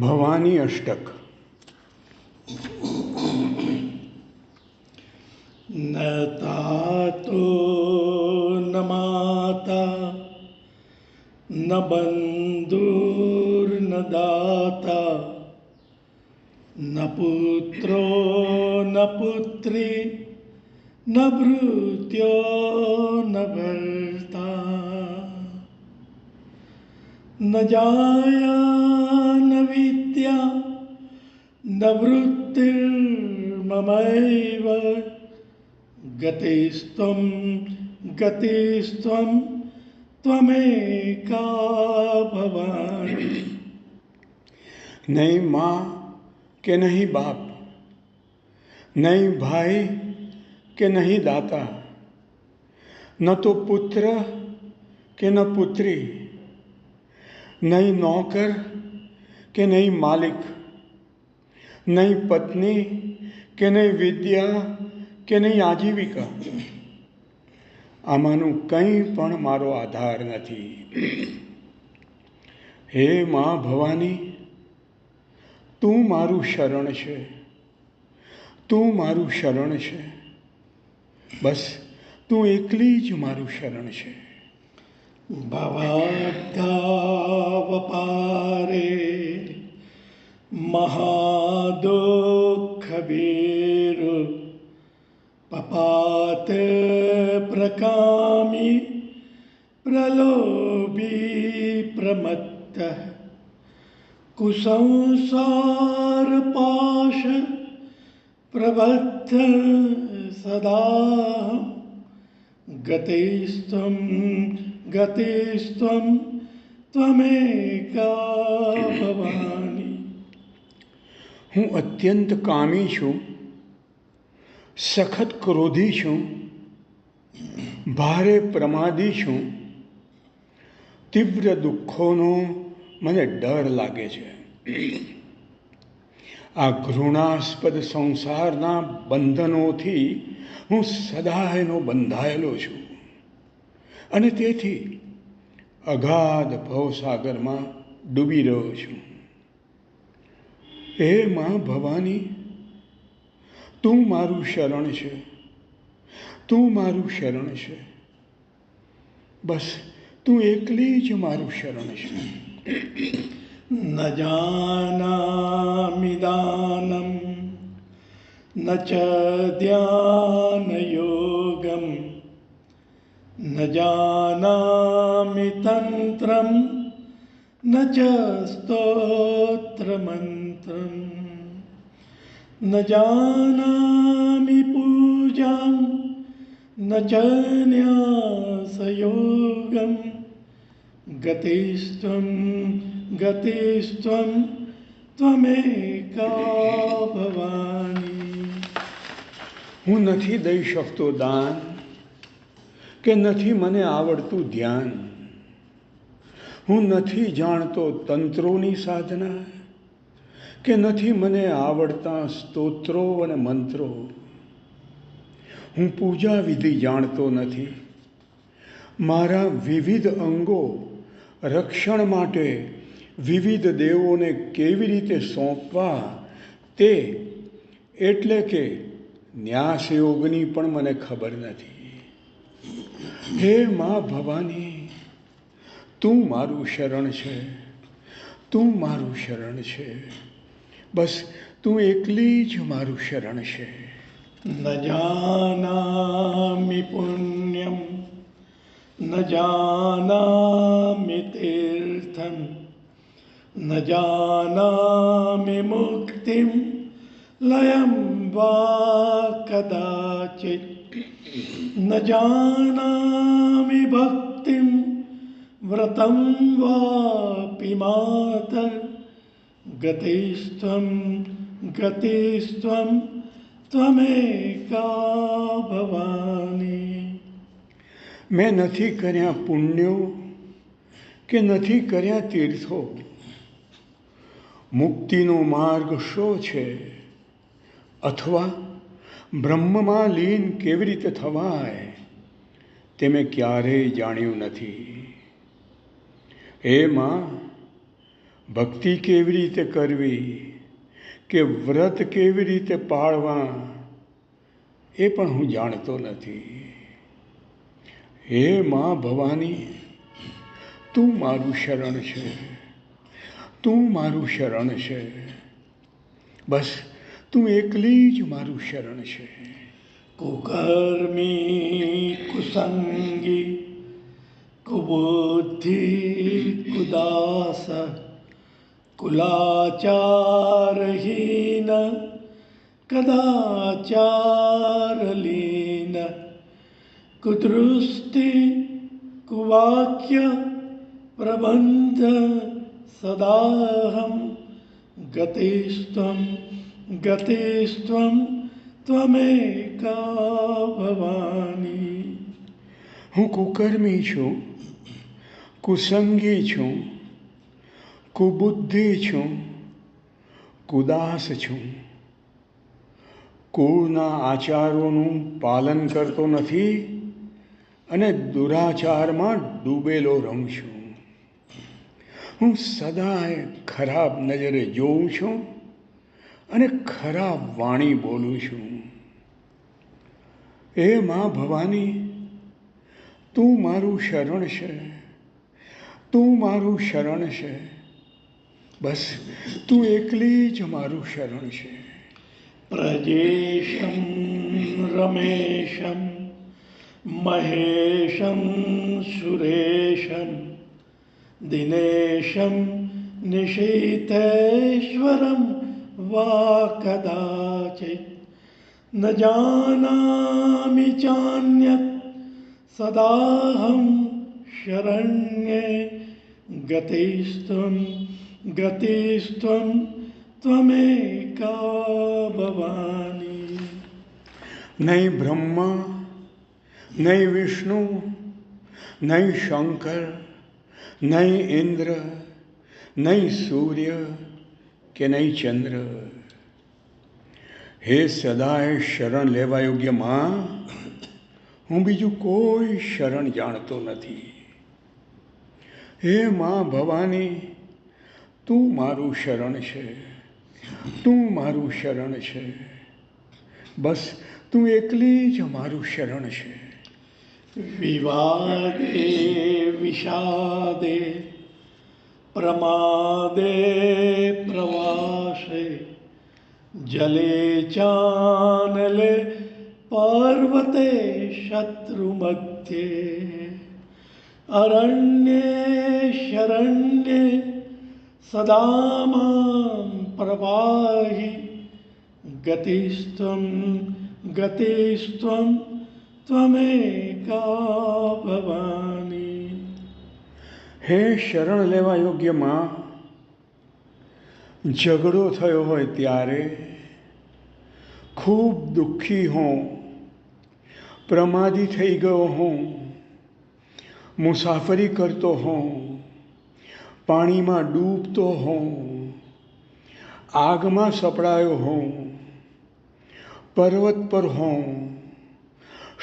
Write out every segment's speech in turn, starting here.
ભવાની અષ્ટક. ન તાતો ન માતા ન બંધુર્ન દાતા ન પુત્રો ન પુત્રી ન ભૃત્યો ન ભર્તા ન જાયા ન વિદ્યા ન વૃત્તિર્મમૈવ ગતિસ્ત્વં ગતિસ્ત્વં ત્વમેકા ભવાની. નહીં મા કે નહીં બાપ, નહીં ભાઈ કે નહીં દાતા, ન તો પુત્ર કે ન પુત્રી, નહીં નોકર કે નહીં માલિક, નહીં પત્ની કે નહીં વિદ્યા કે નહીં આજીવિકા. આમાંનું કંઈ પણ મારો આધાર નથી. હે મા ભવાની, તું મારું શરણ છે, તું મારું શરણ છે. બસ તું એકલી જ મારું શરણ છે. ભવાબ્ધાવપારે મહાદુઃખભીરુ પપાત પ્રકામી પ્રલોભી પ્રમત્ત કુસંસાર પાશ પ્રબદ્ધ સદા ગતિસ્ત્વં ગતિસ્ત્વં ત્વમેકા ભવાની. હું અત્યંત કામી છું, સખત ક્રોધી છું, ભારે પ્રમાદી છું. તીવ્ર દુઃખોનો મને ડર લાગે છે. આ ઘૃણાસ્પદ સંસારના બંધનોથી હું સદાયનો બંધાયેલો છું અને તેથી અગાધ ભવસાગરમાં ડૂબી રહ્યો છું. હે મા ભવાની, તું મારું શરણ છે, તું મારું શરણ છે. બસ તું એકલી જ મારું શરણ છે. ન જાનામિ દાનમ ન ચ ધ્યાનયોગમ ન જાનામિ તંત્રમ ન ચ સ્તોત્રમંત્રમ ન જાનામિ પૂજાં ન ચ ન્યાસયોગમ ગતિસ્ત્વં ગતિસ્ત્વં ત્વમેકા ભવાની. હું નથી દઈ શકતો દાન, કે નથી મને આવડતું ધ્યાન. હું નથી જાણતો તંત્રોની સાધના, કે નથી મને આવડતા સ્તોત્રો અને મંત્રો. હું પૂજા વિધિ જાણતો નથી. મારા વિવિધ અંગો રક્ષણ માટે વિવિધ દેવોને કેવી રીતે સોંપવા તે એટલે કે ન્યાસયોગની પણ મને ખબર નથી. હે મા ભવાની, તું મારું શરણ છે, તું મારું શરણ છે. બસ તું એકલી જ મારું શરણ છે. ન જાનામિ પુણ્યમ ન જાનામિ તીર્થમ ન જાનામિ મુક્તિમ લયં વા કદાચિત ન જાનામિ ભક્તિમ વ્રતં વાપી માતર ગતિસ્ત્વં ગતિસ્ત્વં ત્વમેકા ભવાની. મેં નથી કર્યા પુણ્યો કે નથી કર્યા તીર્થો. મુક્તિનો માર્ગ શો છે, અથવા બ્રહ્મમાં લીન કેવી રીતે થવાય તે મેં ક્યારેય જાણ્યું નથી. હે માં, ભક્તિ કેવી રીતે કરવી કે વ્રત કેવી રીતે પાળવા એ પણ હું જાણતો નથી. હે મા ભવાની, તું મારું શરણ છે, તું મારું શરણ છે. બસ તું એકલી જ મારું શરણ છે. કુકર્મી કુસંગી કુબુદ્ધિ કુદાસ કુલાચારહીન કદાચારલીન કુદૃષ્ટિ કુવાક્ય પ્રબંધ સદાહમ ગતિસ્ત્વમ ગતિસ્ત્વમ ત્વમેકા ભવાની. હું કુકર્મી છું, કુસંગી છું, કુબુદ્ધિ છું, કુદાસ છું, કુળના આચારોનું પાલન કરતો નથી અને દુરાચારમાં ડૂબેલો રહું છું. હું સદાય ખરાબ નજરે જોઉં છું અને ખરાબ વાણી બોલું છું. એ મા ભવાની, તું મારું શરણ છે, તું મારું શરણ છે. બસ તું એકલી જ મારું શરણ છે. પ્રજેશમ રમેશમ મહેશમ સુરેશમ દિનેશમ નિશીતેશ્વરમ વા કદાચિત ન જાનામિ ચાન્યત સદાહમ શરણ્યે ગતિસ્ત્વમ ગતિસ્ત્વમ ત્વમેકા ભવાની. નહીં બ્રહ્મા, નહીં વિષ્ણુ, નહીં શંકર, નહીં ઇન્દ્ર, નહીં સૂર્ય કે નહીં ચંદ્ર. હે સદાય શરણ લેવા યોગ્ય માં, હું બીજું કોઈ શરણ જાણતો નથી. હે મા ભવાની, તું મારું શરણ છે, તું મારું શરણ છે. બસ તું એકલી જ મારું શરણ છે. વિવાદે વિષાદે પ્રમાદે પ્રવાસે જલે ચાનલે પર્વતે શત્રુ મધ્યે અરણ્યે શરણ્યે સદા માં પ્રવાહી ગતિસ્ત્વમ ગતિસ્ત્વમ ત્વમેકા ભવાની. હે શરણ લેવા યોગ્ય માં, ઝઘડો થયો હોય ત્યારે, ખૂબ દુઃખી હોઉં, પ્રમાદી થઈ ગયો હોઉં, મુસાફરી કરતો હોઉં, પાણીમાં ડૂબતો હોઉં, આગમાં સપડાયો હોઉં, પર્વત પર હોઉં,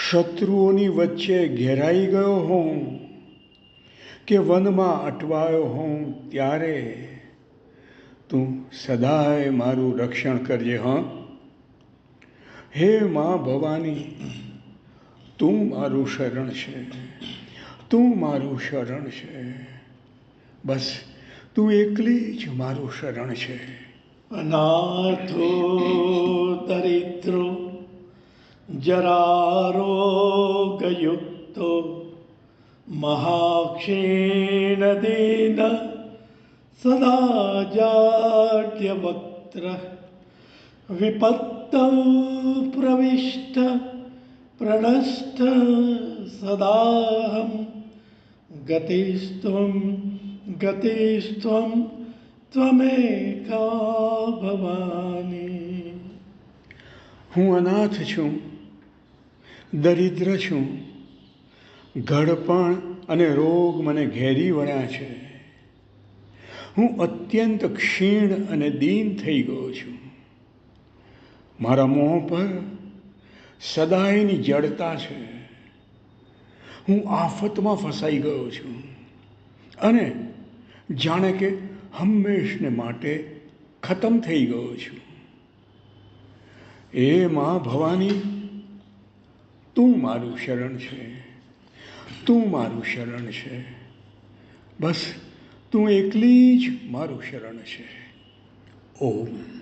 શત્રુઓની વચ્ચે ઘેરાઈ ગયો હોઉં કે વનમાં અટવાયો હોઉં, ત્યારે તું સદાય મારું રક્ષણ કરજે. હા, હે મા ભવાની, તું મારું શરણ છે, તું મારું શરણ છે. બસ તું એકલી જ મારું શરણ છે. અનાથો દરિદ્રો જરારોગયુક્તો મહાક્ષીણદીન સદા જાડ્યવક્ત્ર વિપત્તૌ પ્રવિષ્ટ પ્રણષ્ટ સદાહમ ગતિસ્ત્વમ ગતિસ્ત્વમ ત્વમેકા ભવાની. હું અનાથ છું, દરિદ્ર છું, ઘડપણ અને રોગ મને ઘેરી વળ્યા છે. હું અત્યંત ક્ષીણ અને દીન થઈ ગયો છું. મારા મોં પર સદાયની જડતા છે. હું આફતમાં ફસાઈ ગયો છું અને જાણે કે હંમેશને માટે ખતમ થઈ ગયો છું. એ મા ભવાની, તું મારું શરણ છે, તું મારું શરણ છે. બસ તું એકલી જ મારું શરણ છે. ઓમ.